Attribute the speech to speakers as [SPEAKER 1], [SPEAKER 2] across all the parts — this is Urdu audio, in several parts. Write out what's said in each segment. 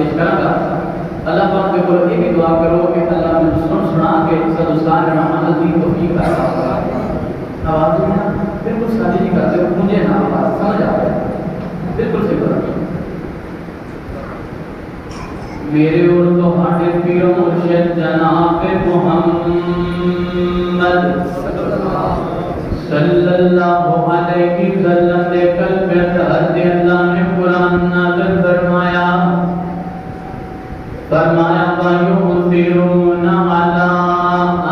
[SPEAKER 1] پیش کروں گا. اللہ پاک کے کو یہ بھی دعا کرو کہ اللہ میں سنا کے سدستان رحمان دی توفیق عطا فرمائے. آواز میں بالکل سادی نہیں کرتے مجھے نہ آواز سمجھ آ رہا ہے بالکل سے کرو. میرے اور تمہارے پیر مرشد جناب محمد صلی اللہ علیہ وسلم کے قلب میں حضرت اللہ نے قرآن نازل فرمایا وَيُؤْثِرُونَ عَلَىٰ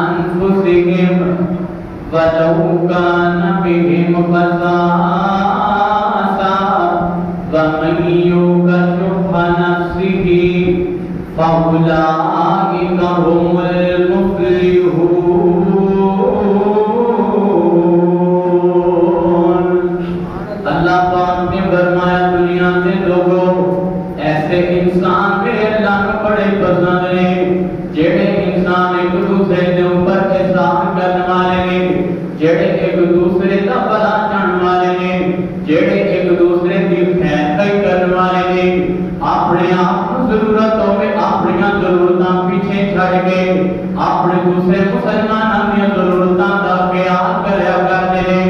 [SPEAKER 1] أَنفُسِهِمْ وَلَوْ كَانَ بِهِمْ خَصَاصَةٌ وَمَن يُوقَ شُحَّ نَفْسِهِ فَأُولَٰئِكَ هُمُ الْمُفْلِحُونَ. اللہ پاک نے فرمایا دنیا کے لوگوں ایسے انسان میرے اللہ کو بڑے پسند ہیں جڑے انسان ایک دوسرے کے اوپر احسان کرنے والے ہیں, جڑے ایک دوسرے کا بھلا چاہنے والے ہیں, جڑے ایک دوسرے کی خیر کرنے والے ہیں. اپنے آپ ضرورتوں میں اپنی ضرورتاں پیچھے چھڑ کے اپنے دوسرے مسلمانوں کی ضرورتاں کا خیال کریا کرتے ہیں.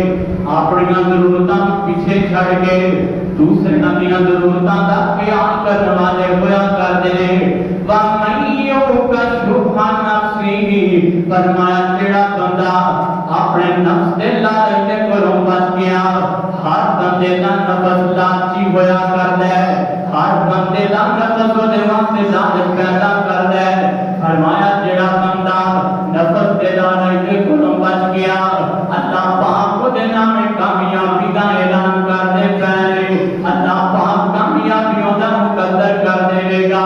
[SPEAKER 1] اپنی ضرورتاں پیچھے چھڑ کے دوسرے کی ضرورتاں کا خیال کرنے والے ہوا کرتے ہیں. وَمَن يُوقَ شُحَّ نَفْسِهِ فرمایا جڑا بندہ اپنے نفس کے لالچ کے گھروں بچ گیا. ہر بندے کا نفس لالچی ہوا کرتا ہے, ہر بندے کا نفس وہ واسطے لالچ پیدا کرتا ہے. فرمایا جڑا بندہ نفس کے لالچ کے گھروں بچ گیا اللہ پاک کو دینا میں کامیابی کا اعلان کرتے پہلے اللہ پاک کامیابیوں کا مقدر کر دے گا.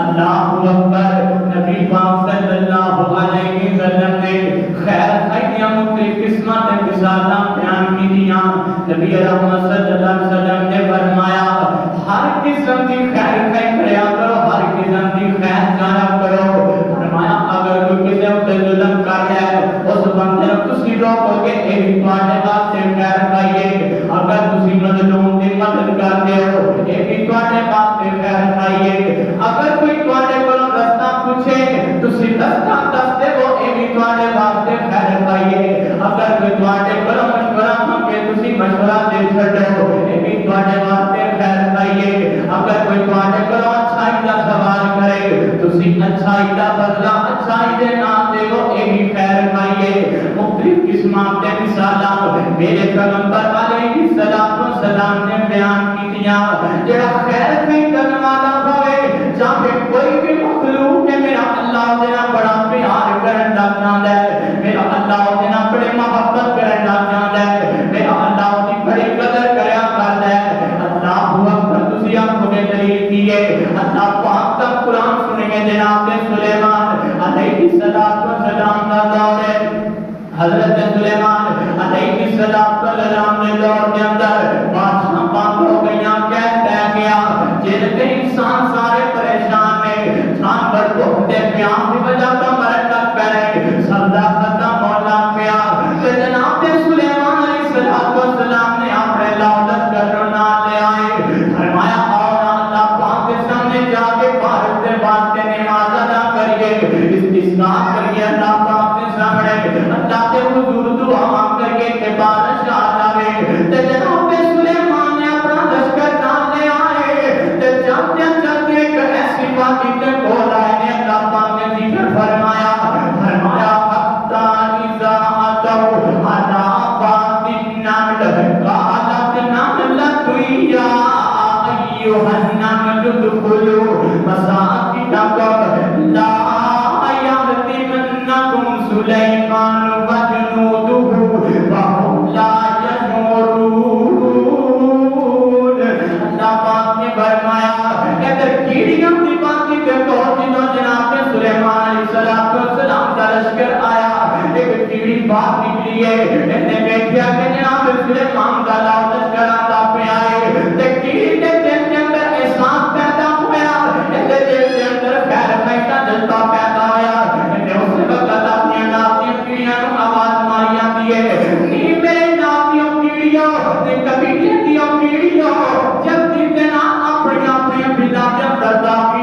[SPEAKER 1] اللہ اکبر. نبی پاک صلی اللہ علیہ وسلم نے خیر خیریاں مختلف قسمت مثالاں بیان کی دیا. نبی رحمت صلی اللہ علیہ وسلم نے فرمایا ہر قسم کی خیر کریا کرو, ہر قسم کی خیر جایا کرو. فرمایا اگر کوئی کسی تے ظلم کر ہے اس بندے کو تسی روکو کہ اے بھی تواڈے واسطے خیر کھائیے. اگر تسی مظلوم دی مدد کرتے ہو اے بھی تواڈے واسطے خیر کھائیے. اگر کوئی تواڈے کولوں رستہ پوچھے تسی رستہ دس دو اے بھی تواڈے واسطے خیر کھائیے. اگر کوئی تواڈے کولوں مشورہ مانگے تسی مشورہ دے چھڈو اے بھی تواڈے واسطے خیر کھائیے. اگر کوئی تواڈے کولوں اچھائی دا سوال کرے تسی اچھائی دا بدلہ اچھائی دے نام دے وہ اے بھی خیر کھائیے. مختلف قسماں تے مثالاں میرے پیغمبر علیہ السلام نے بیان کیتیاں. جڑا خیر کرنے والا ہوئے چاہے کوئی بھی مخلوق ہے میرا اللہ دینا بڑا پیار کرنا چاہتا ہے, میرا اللہ دینا بڑے محبت کرنا چاہتا ہے, میرا اللہ دی بڑی قدر کریا کرتا ہے. اللہ اکبر. تسی آنکھوں میں دلیل کیے اللہ پاک کا قرآن سنیں گے جناب سلیمان علیہ السلام کا دور ہے. حضرت سلیمان علیہ السلام نے دور کے اندر بادشاہ پاک ہو گئیاں کہتا ہے گیا جن کے انسان سارے پریشان میں جانور بہتے پیاس کی وجہ کا مرن تک پہنے سبدہ ختم ہونا پیا. جناب سلیمان علیہ السلام نے اپنے لوٹس کرنا لے آئے. فرمایا اور اللہ پاک کے سامنے جا کے بھارت کے واسطے نماز ادا کریے, استسقاء کریے اللہ پاک کے سامنے, اللہ کے حضور دعا کریے کہ بارش آ جاوے. جناب سلیمان نے اپنا لشکر نام لے آئے. چلتے چلتے ایک ایسی وادی کے کول آئے نے اللہ پاک نے ذکر فرمایا حتی اذا اتوا علی وادی النمل قالت نملۃ یا ایھا النمل ادخلوا مساکنکم لا یحطمنکم سلیمان وجنودہ وهم لا یشعرون. اللہ پاک نے فرمایا اگر کیڑیاں دی بات کے پہنچ جنو جناب سلیمان علیہ السلام کا لشکر آیا ایک کیڑی بات نکلی ہے. انہیں دیکھا کہ جناب سلیمان کا لشکر آتا پہ آئے تے کیڑی کے دل کے اندر احساس پیدا ہوا, دل کے اندر خیر خیر کا جذبہ پیدا ہوا. انہیں اس وقت اپنی ناطیوں کیڑیاں آواز ماریا دیے نی میرے ناطیوں کیڑیوں کبھی دیوں کیڑیوں جب دیتے نا اپنی اپنی بلا کے اندر داخل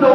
[SPEAKER 1] 2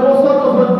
[SPEAKER 1] 200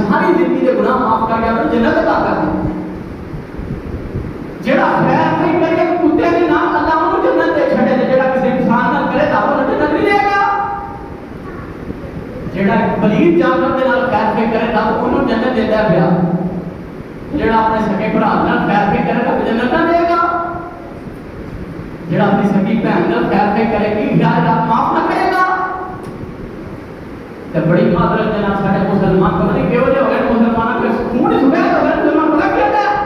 [SPEAKER 2] ساری زندگی کے گناہ معاف کر کے اپنی جنت عطا کر دے جڑا خیر نہیں کرے کتے کے نام اللہ انہوں جنت دے چھڑے دے جڑا کسی انسان نہ کرے تو انہوں جنت نہیں دے گا جڑا پلید جانور دے نال خیر کے کرے تو انہوں جنت دیتا ہے پیا جڑا اپنے سکے بھرا نال خیر کے کرے تو جنت نہ دے گا جڑا اپنی سکی بہن نال خیر کے کرے گی خیال رات معاف نہ کرے گا تو بڑی معذرت جناب سارے مسلمان کو نہیں کیوں جو ہو گئے مسلمانوں کے خون سفید ہو گئے مسلمان بڑا کہتا ہے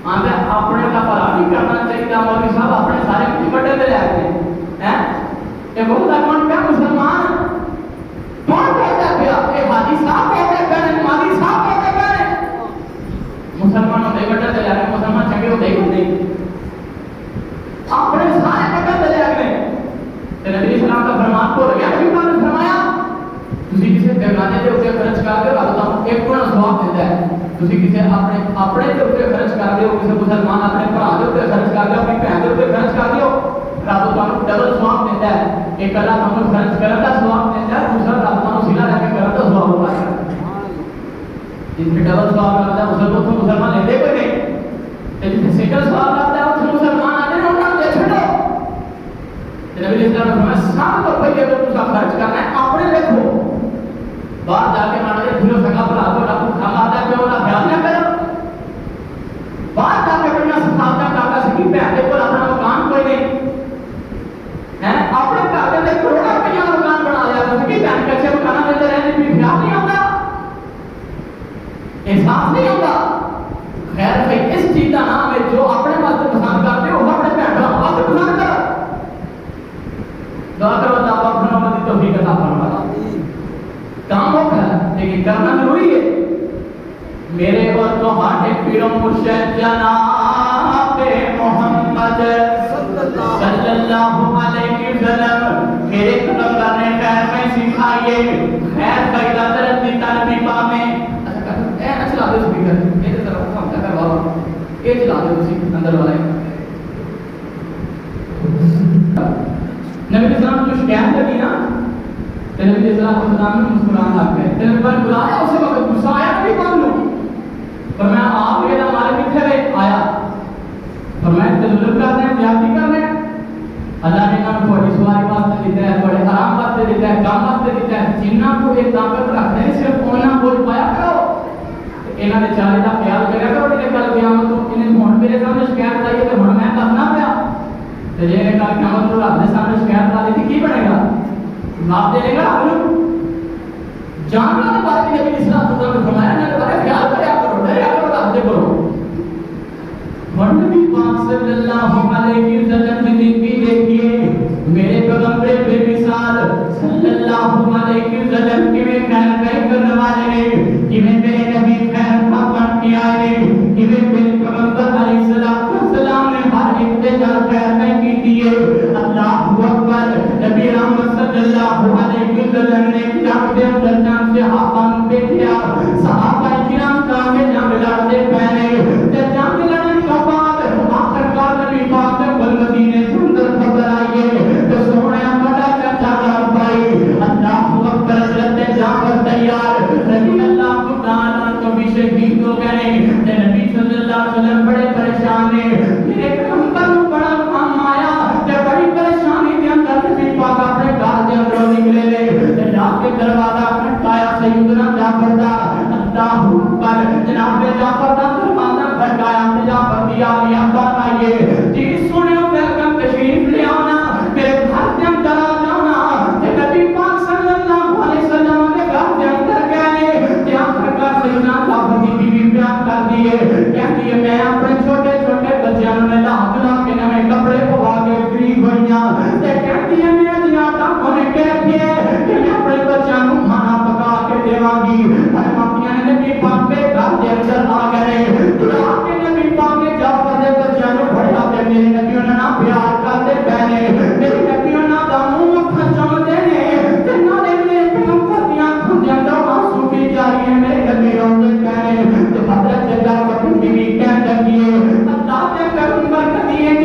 [SPEAKER 2] آندھے اپنے کا بھلا نہیں کرنا چاہیے مولوی صاحب اپنے سارے کچھ بڑے دے لے آتے ہیں یہ بہت اکون پہ مسلمان کون کہتا پیا یہ حاجی صاحب کہتے پہنے مالی صاحب کہتے پہنے مسلمان ہوتے بڑے دے لے آتے مسلمان چنگے ہوتے ہی نہیں اپنے سارے بڑے دے لے آتے نبی اسلام کا فرمان کو لگیا نبی پاک نے فرمایا تسی کسی پیغانے دے اوپر خرچ کر دے اللہ تعالیٰ ایک گنا ثواب دیتا ہے تسی کسی اپنے دے اوپر خرچ کر دے کسی مسلمان اپنے بھرا دے اوپر خرچ کر دے اپنی بہن دے اوپر خرچ کر دیو رب تعالیٰ ڈبل ثواب دیتا ہے ایک اللہ تعالیٰ خرچ کرنے کا ثواب دیتا ہے دوسرا رب تعالیٰ صلہ رہ کے کرنے کا ثواب ہوتا ہے جس میں ڈبل ثواب رکھتا ہے مسلمان لیتے کوئی نہیں جس میں سنگل ثواب رکھتا ہے اس مسلمان آتے ہیں انہوں نے دے چھڑو نبی اسلام نے فرمایا سب تو پہلے اگر تم خرچ کرنا ہے اپنے دیکھو باہر جا کے مانا دے دھیرو سکا پر آگو رکھو کھانا آتا ہے کہ وہ خیال نہ کرو باہر جا کے اپنا سکھاتا کاکا سکی بہن دے پر اپنا مکان کوئی نہیں اپنے کاکے دے کروڑا روپیہ مکان بنا لیا سکی بہن کے اچھے مکانہ ملتے رہنے بھی خیال نہیں ہوتا احساس نہیں ہوتا خیر بھائی اس چیز کا نام ہے جو اپنے واسطے پسند کرتے ہو اپنے بہن کا واسطے پسند کرو دعا کرو اللہ پاک بنا مدد توفیق عطا فرمائے کام ہوتا ہے لیکن کرنا ضروری ہے میرے اور تمہارے پیر و مرشد جناب محمد صلی اللہ علیہ وسلم میرے پیغمبر نے خیر میں سکھائیے خیر پیدا درد دی تربی پامے اچھا چلا دے سپیکر یہ طرف کام کر بابا یہ چلا دے اسی اندر والے نبی اسلام جو شکایت لگی نا نبی اسلام نے مسکرانا لگ گئے نبی پر بلایا اسی وقت غصہ آیا نبی مان لو فرمایا آپ یہ ہمارے کتنے رہے آیا فرمایا تجرب کرنے ہیں زیادتی کرنے ہیں اللہ نے انہوں کو سواری واسطے دیتا ہے بڑے آرام واسطے دیتا ہے کام واسطے دیتا ہے جنہ کو ایک طاقت رکھتے ہیں صرف انہاں بول پایا کرو انہاں نے چارے کا خیال کریا کرو کہ کل قیامت تو انہیں ہن میرے سامنے شکایت آئی ہے کہ ہن میں کرنا پیا تے جے کل قیامت تو رب دے سامنے شکایت آ دی کی بنے گا معاف دے گا رب جاننا کے بارے میں نبی اسلام نے فرمایا نہ بارے خیال کریا کرو ڈریا کرو رب دے کرو نبی پاک صلی اللہ علیہ وسلم کی زندگی دیکھیے میرے پیغمبر بے مثال صلی اللہ علیہ وسلم کی میں خیر کرنے والے نے کہ میں میرے نبی خیر کا پڑھ کیا ہے کہ میں میرے پیغمبر علیہ السلام نے ہر ابتدا خیر میں کی دیے اللہ اکبر نبی رحمت صلی اللہ علیہ وسلم نے جب دے درجان سے حقان پہ کیا صحابہ کرام کا میں جام لڑتے پہنے تے جام لڑنے کا بعد آخر کار نبی پاک نے بل مدینے سے اندر خبر آئیے تو سونے بڑا چچا کر پائی اللہ اکبر حضرت جعفر تیار نبی اللہ کو تعالیٰ کو بھی شہید ہو گئے تے نبی صلی اللہ علیہ وسلم بڑے پریشان ہیں میرے پیغمبر کو بڑا کام آیا تے بڑی پریشانی کے اندر نبی پاک اپنے گھر کے اندر نکلے لے تے رات کے دروازہ کھٹکایا سیدنا جعفر دا اللہ اکبر جناب جعفر دا دروازہ کھٹکایا تے جعفر دی آلیا فرمائیے جی سنو ویلکم تشریف لے آنا میرے گھر کے اندر آ جانا تے نبی پاک صلی اللہ علیہ وسلم کے گھر کے اندر گئے تے آخر کا سیدنا جعفر دی بیوی بیان کر دیے کہتی ہے میں اپنے چھوٹے چھوٹے بچیاں نے لا کے نئے کپڑے پوا کے فری ہوئیاں تے کہتی ہے میں جیاں تا کونے کہتی ہے کہ میں اپنے بچیاں کو کھانا پکا کے دیواں گی ہر ماپیاں نے نبی پاک کے گھر کے اندر آ گئے دعا کے نبی پاک کے جعفر دے بچیاں کو بڑھا کے میرے نبیوں نے نا پیار کرتے پہنے میرے نبیوں نے دا منہ کھچم دینے تے نالے میرے پیغمبر دی آنکھوں دے اندر آنسو کی جاری ہے میرے نبیوں نے کہنے تے حضرت جعفر کی بیوی کہنے لگی اللہ کے پیغمبر کہتی ہے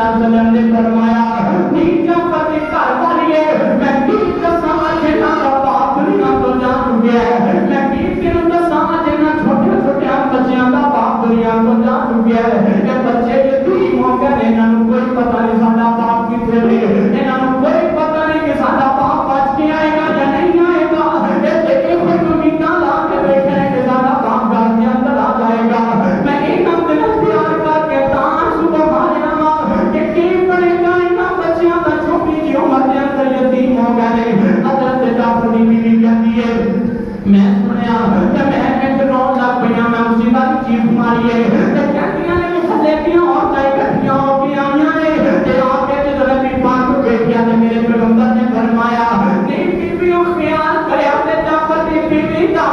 [SPEAKER 2] علیہ وسلم نے فرمایا نیچا پتے گھر والیے میں کی دساں جنہ دا باپ دنیا تو جا چکیا ہے میں کی تینوں دساں جنہ چھوٹے چھوٹے بچیاں دا باپ دنیا تو جا چکیا ہے کہ بچے یتیم ہو گئے انہاں نوں کوئی پتہ نہیں ساڈا باپ کتے ہے انہاں نوں کوئی پتہ نہیں کہ ساڈا باپ بچ کے آئے گا یا نہیں آئے گا اے تے کوئی امیداں لا کے بیٹھے ہیں کہ ساڈا باپ گھر کے اندر آ جائے گا میں انہاں دے نال پیار کر کے تاں سبحان اللہ کہ کی بنے گا انہاں بچیاں دا چھوٹی جی عمر دے اندر یتیم ہو گئے حضرت جعفر دی بیوی کہتی ہے میں سنیا کہ میں رون لگ پیا میں مصیبت چیخ ماری ہے تے کہندیاں نے محلے دیاں عورتاں اکٹھیاں ہو کے آئیاں نے تے آ کے تے نبی پاک کو بیٹھیا تے میرے پیغمبر نے فرمایا نہیں بیویوں خیال کریا تے جعفر دی بیوی دا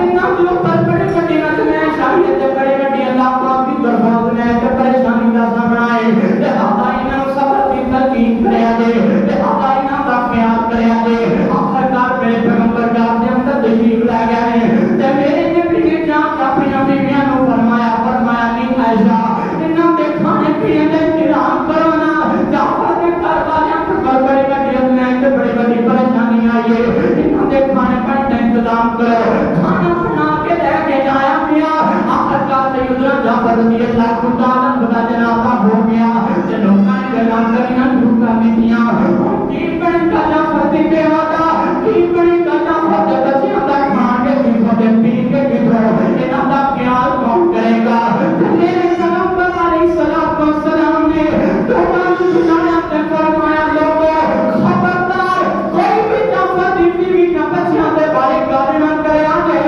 [SPEAKER 2] انہاں دے اوپر بڑے بڑے نظمیں شاہی تے بڑے بڑے اللہ پاک دی برباد میں تے پریشانی دا سامنا ہے تے اللہ انہاں نوں صبر دی تلقین کریا دے تے اللہ انہاں دا خیال کریا دے آخرکار میرے پیغمبر کا اپنے اندر تشریف لے گئے ہیں تے میرے نبی نے جان اپنی بیویاں نوں فرمایا نہیں عائشہ انہاں دے کھانے پینے دا انتظام کرو نا جعفر کے گھر والیاں پر بڑی بڑی ازمائش تے بڑی بڑی پریشانی آئی ہے انہاں دے کھانے پانے دا انتظام کرو کھانا بنا کے لے کے جایا پیا آخرکار سیدنا جعفر رضی اللہ تعالی بڑا جنازہ ہو گیا تے لوکاں نے گلاں کریاں شروع کر دتیاں کی بن کا جعفر دی بیوہ دا کی بن کا جعفر دے بچیاں دا کھان کے کیتھوں تے پی کے کیتھوں انہاں دا خیال کون کرے گا میرے پیغمبر علیہ الصلوۃ والسلام نے دوہراں سنایا تے فرمایا لوگو خبردار کوئی بھی جعفر دی بیوی کا بچیاں دے بارے گل نہ کریا جے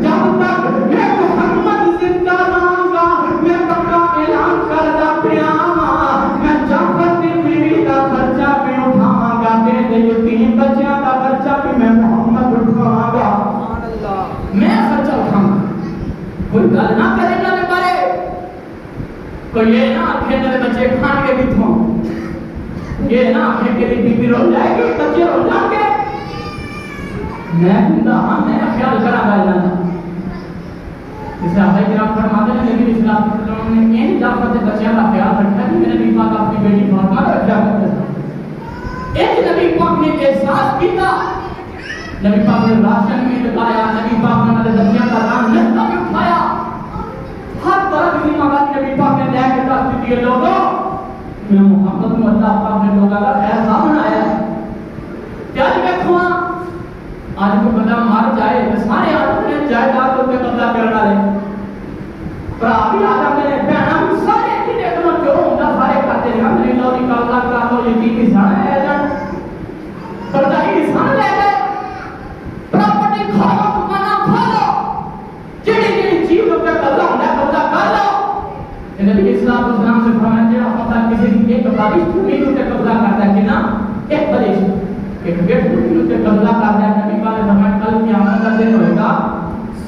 [SPEAKER 2] جب تک میں محمد زندہ رہاں گا میں پکا اعلان کردا پیا میں جعفر دی بیوی دا خرچہ بھی اٹھاواں گا تے یتیم بچیاں دا خرچہ بھی میں محمد اٹھاواں گا میں خرچہ اٹھاواں کوئی گل نہ کرے گا میرے بارے کوئی یہ نہ آکھے میرے بچے کھان کے کتھوں یہ نہ آکھے کہ بیوی رو جائے گی بچے رو جائیں گے میں زندہ ہاں میں خیال کرا گا انہاں دا جسے آپ کرام فرماتے ہیں نبی صلی اللہ علیہ وسلم نے ان جعفر کے بچیاں کا خیال رکھا کہ میرے نبی پاک اپنی بیٹی فاطمہ کا رکھا کرتے تھے ایک نبی پاک نے احساس کیا نبی پاک نے راشن بھی لگایا نبی پاک نے میرے بچیاں کا نام نشتہ بھی اٹھایا ہر طرح کی ذمہ داری نبی پاک نے لے کے دس دیتی ہے لوگوں میں محمد کو اللہ پاک نے لوگوں کا خیر سامنے آیا کیا دیکھو آج کو بندہ مار جائے تو سارے آدمی جائیداد ہوتے قبضہ کرنا لے برا بھی آدم نے بہنا بھی سارے کنے کو جو ہوتا سارے کرتے ہیں ہم نے لوگ قبضہ کر لو یتیم انسان ہے جان پردائی انسان لے گئے پراپرٹی کھا لو دکانہ کھا لو جڑی چیز ہوتے قبضہ ہوتا ہے قبضہ کر لو نبی اسلام والسلام سے فرمایا جڑا ہوتا کسی کی ایک بارش تمہیں ہوتے قبضہ کرتا ہے کہ نا ایک بارش ایک گیٹ ہوتے قبضہ کرتا ہے نبی پاک نے فرمایا کل قیامت کا دن ہوئے گا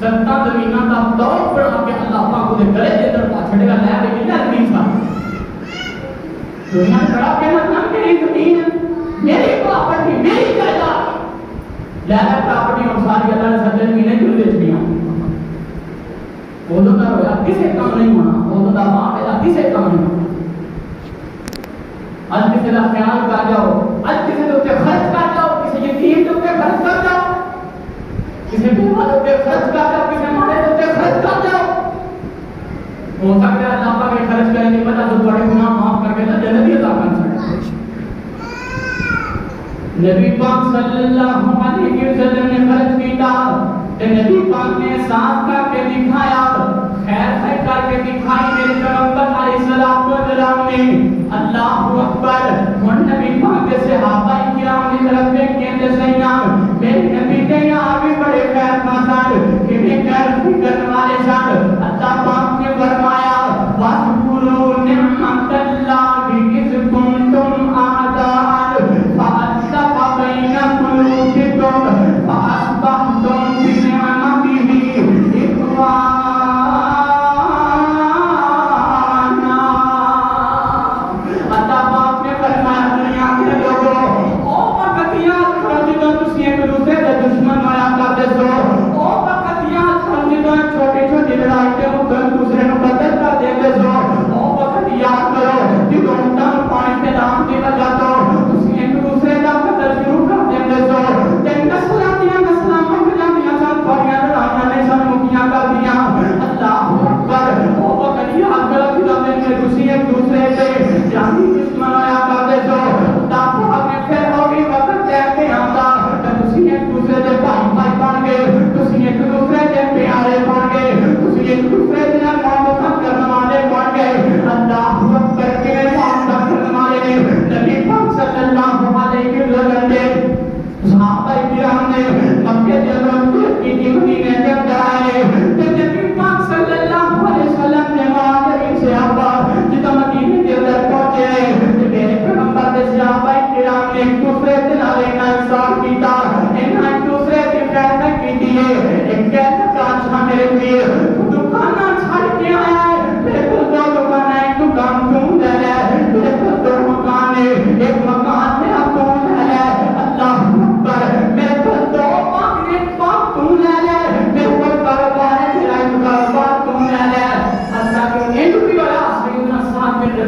[SPEAKER 2] 70 زمیناں کا دور بڑھا کے اللہ پاک کو گلے دے اندر پا چھڑے گا لے کے نہیں زمین کا دنیا کھڑا کے نہ میری زمین میری پراپرٹی میری جائیداد لے پراپرٹی اور ساری اللہ نے سب زمینیں کیوں بیچ دیا وہ تو نہ ہویا کسے کم نہیں ہونا وہ تو ماں پیدا کسے کم نہیں ہونا آج کسی کا خیال کر جاؤ آج کسی کے اوپر خرچ کر جاؤ کسی یتیم کے اوپر خرچ کر جاؤ کسی بیوہ کے اوپر خرچ کر جاؤ کسی ماڑے کے اوپر خرچ کر جاؤ ہو سکتا ہے اللہ پاک خرچ کرنے کی وجہ سے بڑے گناہ معاف کر کے نہ جنت عطا کر سکے نبی پاک صلی اللہ علیہ وسلم نے خرچ کیا تے نبی پاک نے صاف کر کے دکھایا خیر سے کر کے دکھائی میرے پیغمبر علیہ الصلوۃ والسلام نے اللہ اکبر ہن نبی پاک کے صحابہ کرام کی طرف دیکھیں تے سینا میرے نبی کے یہاں بھی بڑے خیر خاصان کہ خیر کرنے والے سن اللہ پاک نے فرمایا واذکروا نعمت اللہ اذ کنتم اعداء فألف بین قلوبکم فاصبحتم بنعمته اخوانا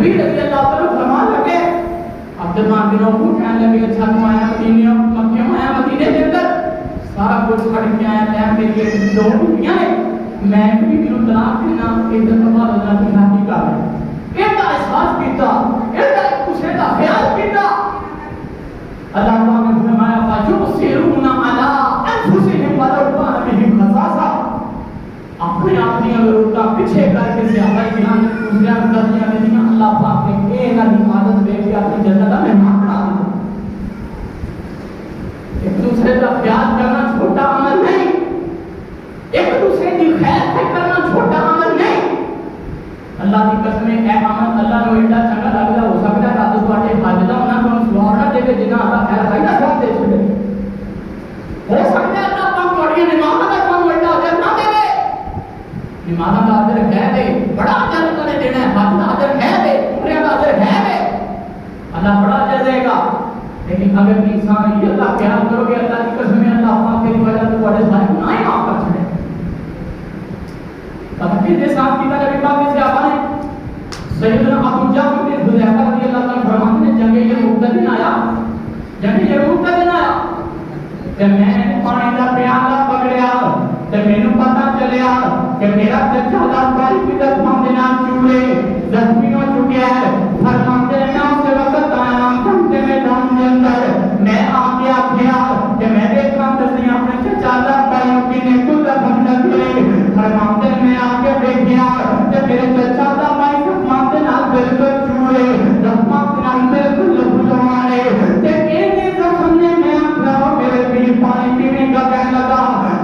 [SPEAKER 2] نبی رضی اللہ عنہ فرمان لگے عبد الرحمن بن عوف کہنے لگے اچھا تم آیا مدینے مکے میں آیا مدینے کے اندر سارا کچھ چھڑ کے آیا میں میری ایک دو بیٹیاں ہیں میں بھی میرے طلاق دینا ایک دفعہ اللہ کی شادی کر رہا ایک احساس کیتا ایک دوسرے کا خیال کیتا اللہ تعالیٰ نے فرمایا فَيُبْصِرُونَ عَلَىٰ أَنفُسِهِمْ وَلَوْ كَانَ بِهِمْ خَصَاصَةٌ اپنے آپ نے اگر اٹھا پیچھے کر کے صحابہ کرام دوسرے غلطیاں نہیں اللہ پاک نے ایک عادت دے کے اپنی جنت میں بنا دیا ایک دوسرے کا خیال کرنا چھوٹا عمل نہیں ایک دوسرے کی خیر کرنا چھوٹا عمل نہیں اللہ کی قسم ہے عمل اللہ نے ایڈا چنگا لگدا ہو سکتا ہے کہ تواڈے حاجتاں نہ کوئی سوال نہ دے جنہ اللہ خیر کرنا سب دے چھڑے ہو سکتا ہے اللہ پاک تواڈی نماز دا کوئی ایڈا اجر نہ دے نماز دا اجر ہے دے بڑا اجر کرے دینا ہے حج دا اجر ہے دے عمرے دا اجر ہے دے اللہ بڑا اجر دے گا لیکن اگر انسان یہ اللہ خیال کرو گے اللہ کی قسم ہے اللہ پاک کی وجہ سے تواڈے سارے گناہ معاف کر چھڑے اب کے ساتھ کی طرح پاک سے صحابہ نے سیدنا ابو جہل بن حذیفہ رضی اللہ عنہ فرماتے ہیں جنگ یرموک کا دن آیا جنگ یرموک کا دن آیا کہ میں پانی کا پیالہ پکڑیا تے مینوں پتہ چلیا کہ میرا چچا دا بھائی کی دفن دے نال چولے زخمی ہو چکا ہے فرماتے ہیں اس وقت آیا گھنٹے میں دم دے اندر میں آ کے آکھیا کہ میں دیکھاں تے اپنے چچا دا بھائی کی نے تو دفن لگے فرماتے ہیں میں آ کے دیکھیا تے میرے چچا دا بھائی فرماتے نال بالکل چولے فرماتے نال بالکل لبھوارے تے اینے زخم نے میں آکھیا میرے بھی پانی پینے کا کہنے لگا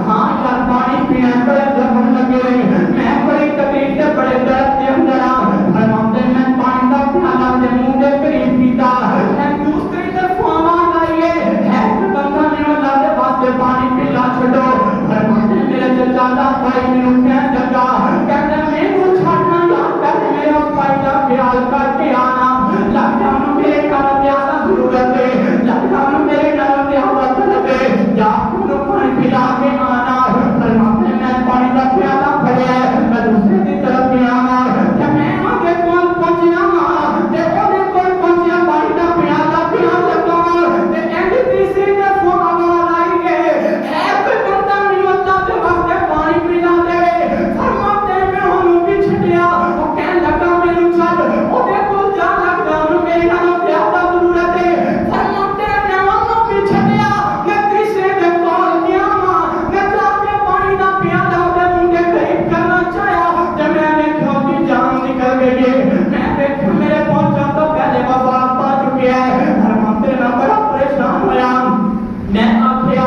[SPEAKER 2] ہاں یار پانی پینا بڑے زخم لگے میں بڑی تکلیف سے بڑے درد کے اندر فرماتے ہیں میں پانی کا پیالہ دے منہ دے قریب پیتا میں دوسری طرف آواز آئی ہے بندہ نے اللہ کے واسطے پانی پلا چھڈو فرماتے ہیں میرے چچا دا بھائی مینوں کہنے لگا کہتے میں کو چھڈنا یاد کر میرے اس بھائی کا خیال کر کے آنا لگ جاؤں میرے کار پیاسا ضرورت ہے لگ جاؤں میرے کار پیاسا طلب ہے جا کو پانی پلا کے آنا فرماتے ہیں میں پانی کا پیالہ بھریا ہے میں دوسرے کی طرف بھی آنا کہ میں آگے کون پہنچیا تے اونے کول پہنچیا پانی کا پیالہ پیان لگا تے اینڈ تیسری طرف آواز آئی ہے کوئی بندہ نہیں اللہ کے واسطے پانی پلا دے فرماتے ہیں میں ہوں بھی چھڈیا وہ کہنے لگا مینوں چھڈ اونے کول جا لگا میرے نال پیاسا ضرورت ہے فرماتے ہیں میں ہوں بھی چھڈیا میں تیسرے دے کول گیا میں جا کے پانی دا پیالہ دے منہ دے قریب کرنا چاہیا تے میں نے کھوتی جان نکل گئی میں دیکھ میرے پہنچا تو پہلے وفات پا چکے ہیں فرماتے ہیں میں بڑا پریشان ہویا میں آکھیا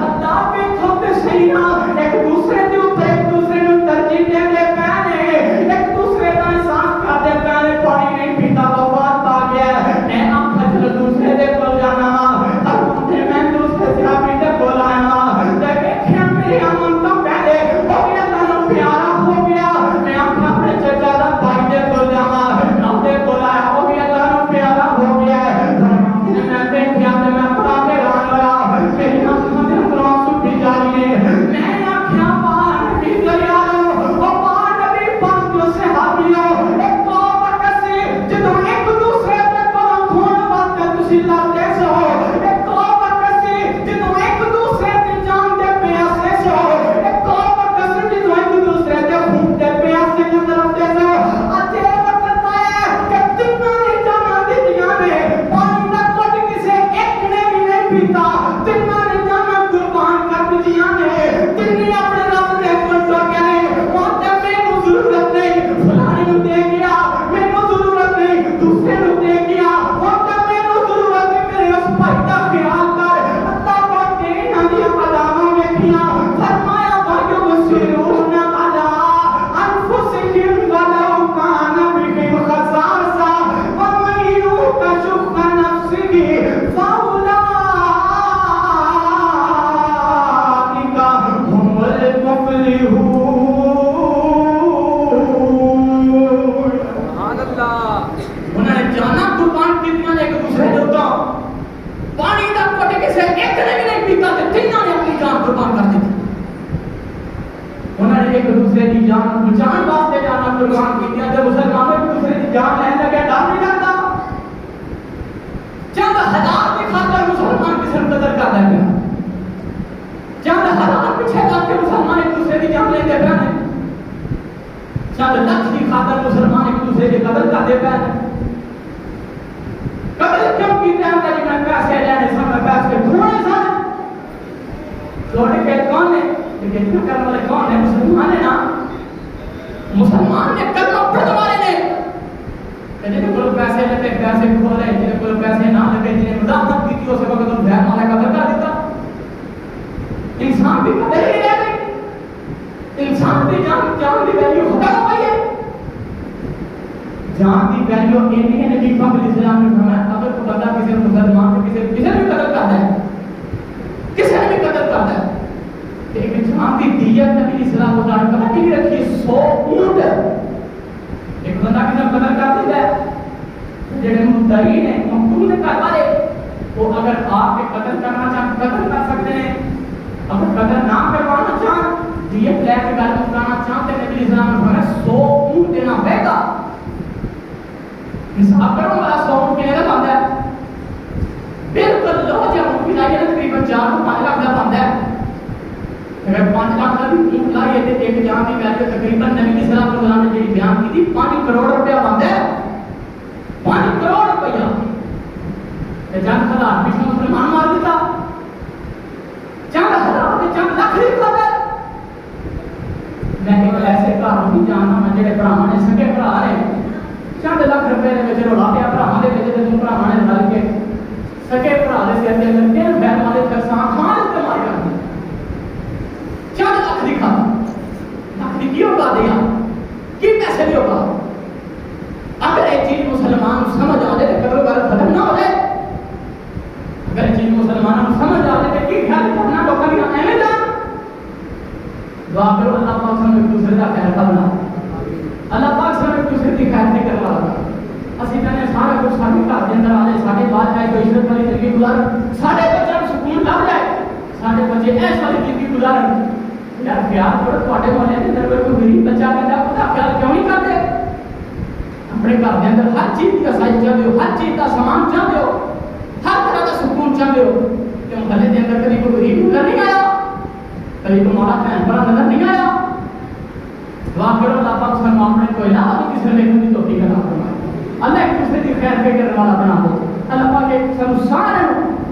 [SPEAKER 2] اللہ کے کھوتے صحیح نہ ایک دوسرے کے اوپر ایک دوسرے نوں ترجیح دے دے پہنے ایک دوسرے کا احسان کرتے پہنے پانی نہیں پیتا وفات پا گیا میں آکھا چلو دوسرے دے کول جانا فرماتے ہیں میں دوسرے صحابی دے کول آیا تے دیکھیا میری امن تو پہلے وہ بھی اللہ نوں پیارا ہو گیا میں آکھا اپنے چچا دا بھائی دے کول جاواں نہ دے کول آیا وہ بھی اللہ نوں پیارا ہو گیا فرماتے ہیں میں دیکھیا تے میں بڑا حیران ہویا میری آنکھوں دے اندر آنسو بھی جاری نے میں آکھیا باہر نبی تیار ہو باہر نبی پاک جو صحابیوں ایک تو وقت سے جدوں ایک دوسرے تے کول کھون واسطے تسی لڑدے سو ایک تو وقت سے جدوں ایک دوسرے دی جان دے پیاسے سو ایک تو وقت سے جدوں ایک دوسرے دے خون دے پیاسے کو طرفتے سو اج اے وقت آیا کہ تینوں نے جان دتیاں نے پانی دا گھٹ کسے ایک نے بھی نہیں پیتا تینوں نے جان قربان کر دتیاں نے تینوں اپنے رب دے کول ٹوکے نے مونتے مینوں ضرورت نہیں فلانے نوں دے گیا مینوں ضرورت نہیں دوسرے نوں دے گیا مونتے مینوں ضرورت ہے میرے اس بھائی دا خیال کر اللہ پاک نے انہاں دی علامات ویکھیاں فرمایا بھائیو مسیرون علی انفسہم ولو کان بہم خصاصہ ومن یوق شح نفسہ فاولئک هم المفلحون سبحان اللہ انہوں نے جانا قربان کیتیاں ایک دوسرے دے اوپر پانی دا گھٹ کسے ایک نے بھی نہیں پیتا تے تینوں نے اپنی جان قربان کر دتی انہوں نے ایک دوسرے کی جان بچان واسطے جانا قربان کیتیاں تے مسلمان ایک دوسرے کی جان لین لگے ڈر دوسرے کی جان لیتے پہنے چند لکھ کی خاطر مسلمان ایک دوسرے کے قتل کرتے پہنے قتل کیوں کی ٹائم کا جب میں پیسے لینے سب میں پیسے کھونے سارے چھوڑے کہ کون ہے لیکن اتنا کرنے والے کون ہے مسلمان ہے نا مسلمان نے قتل پڑھنے والے نے جنہیں کوئی پیسے لیتے پیسے کھولے جنہیں کوئی پیسے نہ لگے جنہیں مداخلت کی تھی اسے وقت ان بہن والا قتل کر دیتا انسان بھی قدر ہی رہ گئی انسان بھی جان کی ویلیو ختم ہو گئی ہے جان کی ویلیو اینی ہے نبی پاک علیہ السلام نے فرمایا اگر کوئی بندہ کسی مسلمان کو کسی بھی قتل کرتا ہے کسی نے بھی قتل کرتا ہے تو ایک جان کی دیت نبی اسلام کو دار کرنا کی رکھی 100 اونٹ ایک بندہ کسی نے قتل کر دیتا ہے جڑے مدعی نے مقتول نے کر والے وہ اگر آپ کے قتل کرنا چاہتے قتل کر سکتے ہیں اگر قتل نہ کروانا چاہتے دیت لے کے گھر میں کرانا چاہتے ہیں نبی اسلام نے فرمایا 100 اونٹ دینا ہوئے گا حساب کرو والا 100 اونٹ کنے کا بنتا ہے بالکل لو جب اونٹ لائیے نا تقریباً 4 سے 5 لاکھ کا بنتا ہے اگر 5 لاکھ کا بھی اونٹ لائیے تو ایک جان کی ویلیو تقریباً نبی اسلام نے جو بیان کی تھی 5 کروڑ روپیہ بنتا ہے 5 کروڑ روپیہ چند ہزار پیچھے مسلمان مار دیتا چند ہزار چند لاکھ خریدتا ہے میں ایک ایسے گھر نہیں جاننا میں جڑے بھراواں نے سکے بھرا نے چند لاکھ روپے دے وچ رولا پیا بھراواں دے وچ تے بھراواں نے رل کے سکے بھرا دے سر تے اندر تین بہن والے کسان کھان استعمال کرتے چند لاکھ دی کھاتا لاکھ دی کی ہوگا دیا کی پیسے دی ہوگا اگر ایک چیز مسلمان سمجھ آ جائے تو قتل غلط ختم نہ ہو جائے اگر چیز مسلمانوں کو سمجھ آ جائے کہ خیال کرنا لوگوں کی اہمیت ہے دعا کرو اللہ پاک سے ایک دوسرے کا خیر کرنا اللہ پاک سے ایک دوسرے کی خیر فکر کرنا اسی کہنے سارے کچھ سارے گھر کے اندر آنے سارے بات ہے کوئی عزت والی زندگی گزار سارے بچوں کو سکون لگ جائے سارے بچے ایس والی زندگی گزار یار خیال کرو تھوڑے والے کے اندر کوئی غریب بچہ کہتا ہے خدا خیال کیوں نہیں کرتے اپنے گھر کے اندر ہر چیز کا سائز چاہتے ہو ہر چیز کا سامان چاہتے ہو ہر طرح کا سکون چاہتے ہو کہ محلے کے اندر کبھی کوئی غریب نظر نہیں آیا کبھی تمہارا بہن بڑا نظر نہیں آیا دعا کرو اللہ پاک سے معاملے کو علاوہ بھی کسی نے کی توفیق عطا فرمائے اللہ ایک دوسرے کی خیر فکر والا بنا دو اللہ پاک ایک سارے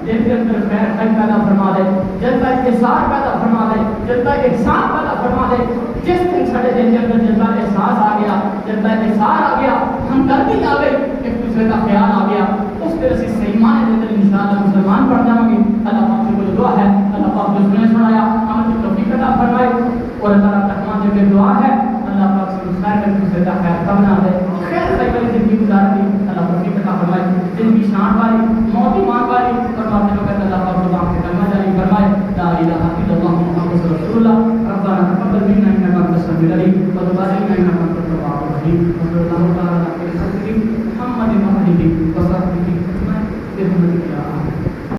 [SPEAKER 2] جن کے اندر خیر پیدا فرما دے جن کا احسان پیدا فرما دے جن کا احسان پیدا فرما دے جس دن سارے دن کے اندر جن کا احساس آ گیا جن کا احسان آ گیا ہمدردی آ گئی ایک دوسرے کا خیال آ گیا اس طرح سے صحیح معنی کے اندر انشاءاللہ مسلمان بن جاؤں گے اللہ پاک سے کوئی دعا ہے اللہ پاک جو سنے سنایا ہمیں کی توفیق عطا فرمائے اور اللہ تعالیٰ رحمان سے دعا ہے اللہ پاک سے خیر کر دوسرے کا خیر کا بنا دے خیر والی زندگی گزار دی اللہ توفیق عطا فرمائے زندگی شان والی موت ایمان والی اور مرتے وقت اللہ پاک زبان سے کلمہ جاری فرمائے لا الہ الا اللہ محمد رسول اللہ ربنا تقبل منا انك انت السميع العليم وتب علينا انك انت التواب الرحيم وصلى الله تعالى على محمد وعلى اله وصحبه اجمعين